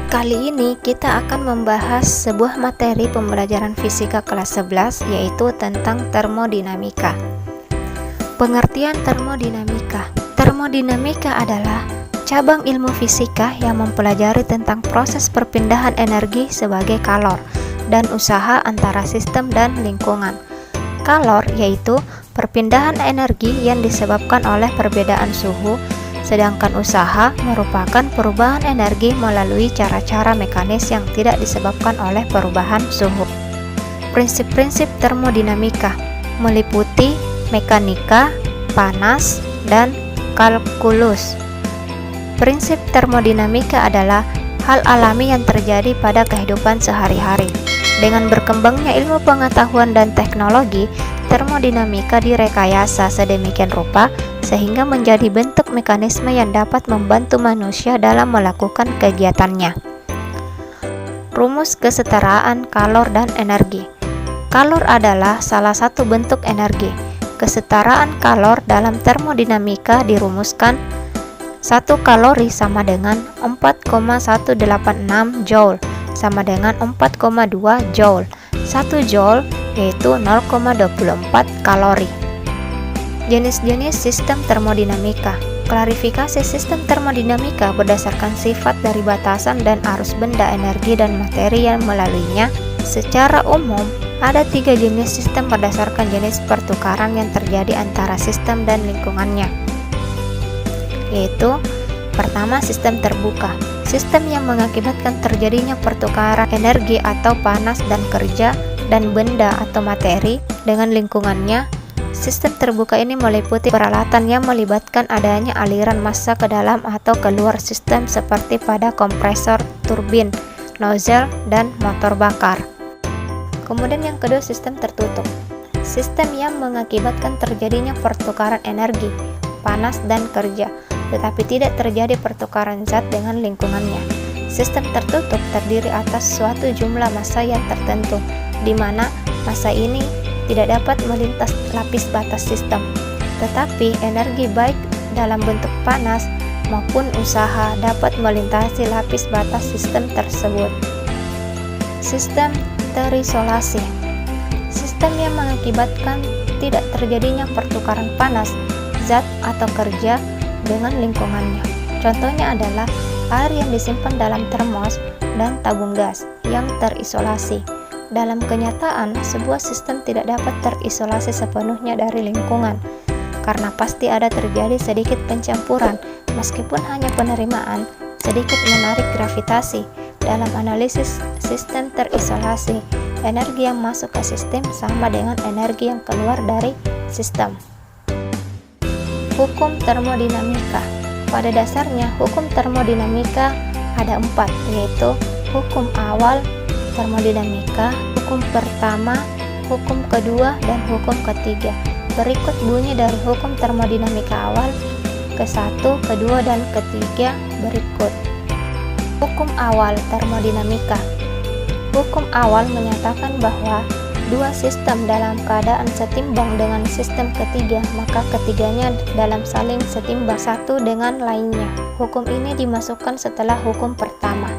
Kali ini kita akan membahas sebuah materi pembelajaran fisika kelas 11 yaitu tentang termodinamika. Pengertian termodinamika. Termodinamika adalah cabang ilmu fisika yang mempelajari tentang proses perpindahan energi sebagai kalor dan usaha antara sistem dan lingkungan. Kalor yaitu perpindahan energi yang disebabkan oleh perbedaan suhu, sedangkan usaha merupakan perubahan energi melalui cara-cara mekanis yang tidak disebabkan oleh perubahan suhu. Prinsip-prinsip termodinamika meliputi mekanika, panas, dan kalkulus. Prinsip termodinamika adalah hal alami yang terjadi pada kehidupan sehari-hari. Dengan berkembangnya ilmu pengetahuan dan teknologi, termodinamika direkayasa sedemikian rupa sehingga menjadi bentuk mekanisme yang dapat membantu manusia dalam melakukan kegiatannya. Rumus kesetaraan kalor dan energi. Kalor adalah salah satu bentuk energi. Kesetaraan kalor dalam termodinamika dirumuskan 1 kalori sama dengan 4,186 joule sama dengan 4,2 joule. 1 joule yaitu 0,24 kalori. Jenis-jenis sistem termodinamika. Klarifikasi sistem termodinamika berdasarkan sifat dari batasan dan arus benda, energi, dan materi yang melaluinya. Secara umum, ada 3 jenis sistem berdasarkan jenis pertukaran yang terjadi antara sistem dan lingkungannya, yaitu pertama, sistem terbuka. Sistem yang mengakibatkan terjadinya pertukaran energi atau panas dan kerja dan benda atau materi dengan lingkungannya. Sistem terbuka ini meliputi peralatan yang melibatkan adanya aliran massa ke dalam atau keluar sistem seperti pada kompresor, turbin, nozzle, dan motor bakar. Kemudian yang kedua, sistem tertutup. Sistem yang mengakibatkan terjadinya pertukaran energi, panas dan kerja, tetapi tidak terjadi pertukaran zat dengan lingkungannya. Sistem tertutup terdiri atas suatu jumlah massa yang tertentu, di mana massa ini tidak dapat melintas lapis batas sistem, tetapi energi baik dalam bentuk panas maupun usaha dapat melintasi lapis batas sistem tersebut. Sistem terisolasi. Sistem yang mengakibatkan tidak terjadinya pertukaran panas, zat atau kerja dengan lingkungannya. Contohnya adalah air yang disimpan dalam termos dan tabung gas yang terisolasi. Dalam kenyataan, sebuah sistem tidak dapat terisolasi sepenuhnya dari lingkungan, karena pasti ada terjadi sedikit pencampuran, meskipun hanya penerimaan, sedikit menarik gravitasi. Dalam analisis sistem terisolasi, energi yang masuk ke sistem sama dengan energi yang keluar dari sistem. Hukum termodinamika. Pada dasarnya, hukum termodinamika ada 4, yaitu hukum awal termodinamika, hukum pertama, hukum kedua, dan hukum ketiga. Berikut bunyi dari hukum termodinamika awal ke-1, kedua, dan ketiga berikut. Hukum awal termodinamika. Hukum awal menyatakan bahwa dua sistem dalam keadaan setimbang dengan sistem ketiga, maka ketiganya dalam saling setimbang satu dengan lainnya. Hukum ini dimasukkan setelah hukum pertama.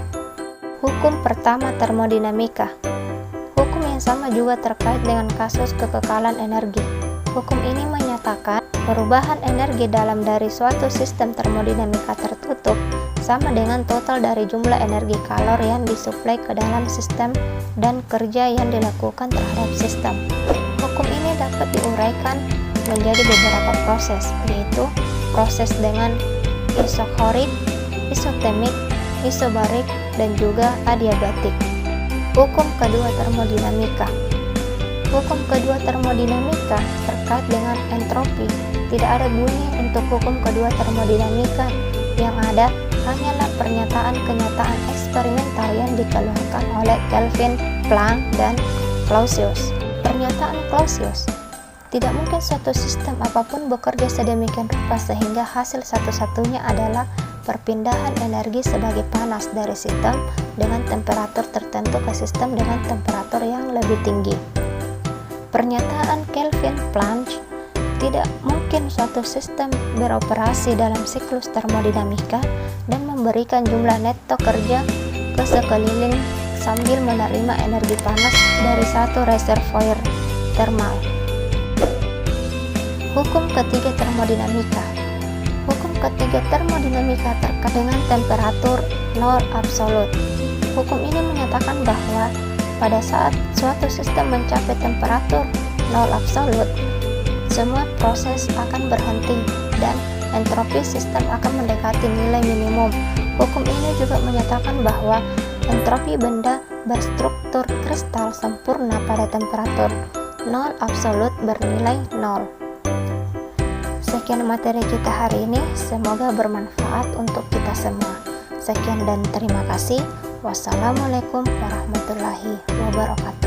Hukum pertama termodinamika. Hukum yang sama juga terkait dengan kasus kekekalan energi. Hukum ini menyatakan perubahan energi dalam dari suatu sistem termodinamika tertutup sama dengan total dari jumlah energi kalor yang disuplai ke dalam sistem dan kerja yang dilakukan terhadap sistem. Hukum ini dapat diuraikan menjadi beberapa proses, yaitu proses dengan isokorik, isotemik, isobarik, dan juga adiabatik. Hukum kedua termodinamika. Hukum kedua termodinamika terkait dengan entropi. Tidak ada bunyi untuk hukum kedua termodinamika, yang ada hanyalah pernyataan-kenyataan eksperimental yang dikeluarkan oleh Kelvin, Planck, dan Clausius. Pernyataan Clausius, tidak mungkin suatu sistem apapun bekerja sedemikian rupa sehingga hasil satu-satunya adalah perpindahan energi sebagai panas dari sistem dengan temperatur tertentu ke sistem dengan temperatur yang lebih tinggi. Pernyataan Kelvin, Planck, tidak mungkin suatu sistem beroperasi dalam siklus termodinamika dan memberikan jumlah neto kerja ke sekeliling sambil menerima energi panas dari satu reservoir termal. Hukum ketiga termodinamika. Hukum ketiga termodinamika terkait dengan temperatur nol absolut. Hukum ini menyatakan bahwa pada saat suatu sistem mencapai temperatur nol absolut, semua proses akan berhenti dan entropi sistem akan mendekati nilai minimum. Hukum ini juga menyatakan bahwa entropi benda berstruktur kristal sempurna pada temperatur nol absolut bernilai 0. Sekian materi kita hari ini, semoga bermanfaat untuk kita semua. Sekian dan terima kasih. Wassalamualaikum warahmatullahi wabarakatuh.